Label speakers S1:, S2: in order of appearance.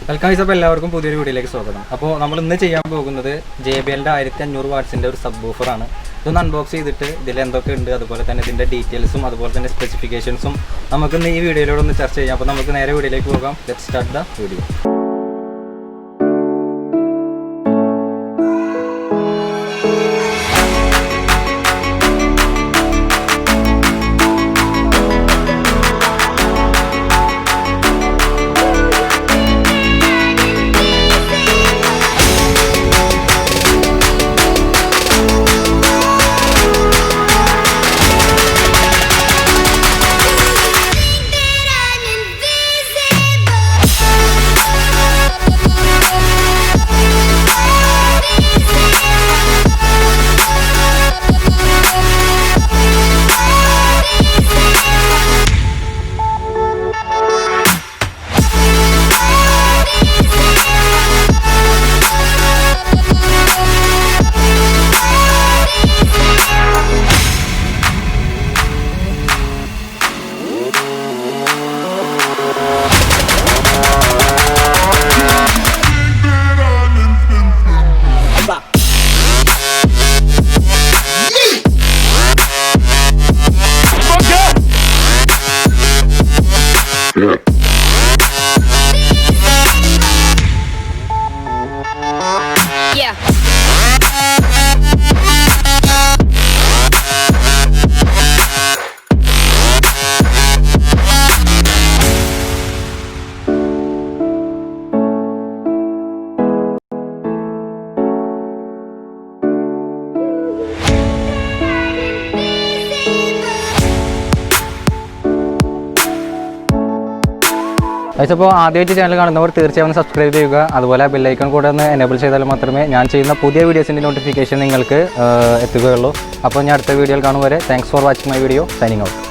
S1: Welcome guys. അപ്പോൾ എല്ലാവർക്കും പുതിയൊരു വീഡിയോയിലേക്ക് സ്വാഗതം. അപ്പോൾ നമ്മൾ ഇന്ന് ചെയ്യാൻ പോകുന്നത് JBLൻ്റെ 1500 വാട്ട്സിൻ്റെ ഒരു സബ്വൂഫറാണ്. ഇതൊന്ന് അൺബോക്സ് ചെയ്തിട്ട് ഇതിൽ എന്തൊക്കെ ഉണ്ട്, അതുപോലെ തന്നെ ഇതിൻ്റെ ഡീറ്റെയിൽസും അതുപോലെ തന്നെ സ്പെസിഫിക്കേഷൻസും നമുക്കിന്ന് ഈ വീഡിയോയിലൂടെ ഒന്ന് ചർച്ച ചെയ്യാം. അപ്പോൾ നമുക്ക് നേരെ വീഡിയോയിലേക്ക് പോകാം. Let's start the video. അപ്പോൾ ആദ്യമായിട്ട് ചാനൽ കാണുന്നവർ തീർച്ചയായും സബ്സ്ക്രൈബ് ചെയ്യുക. അതുപോലെ ബെല്ലൈക്കൺ കൂടെ ഒന്ന് എനേബിൾ ചെയ്താൽ മാത്രമേ ഞാൻ ചെയ്യുന്ന പുതിയ വീഡിയോസിൻ്റെ നോട്ടിഫിക്കേഷൻ നിങ്ങൾക്ക് എത്തുകയുള്ളൂ. അപ്പോൾ ഞാൻ അടുത്ത വീഡിയോയിൽ കാണും വരെ thanks for watching my video. Signing out.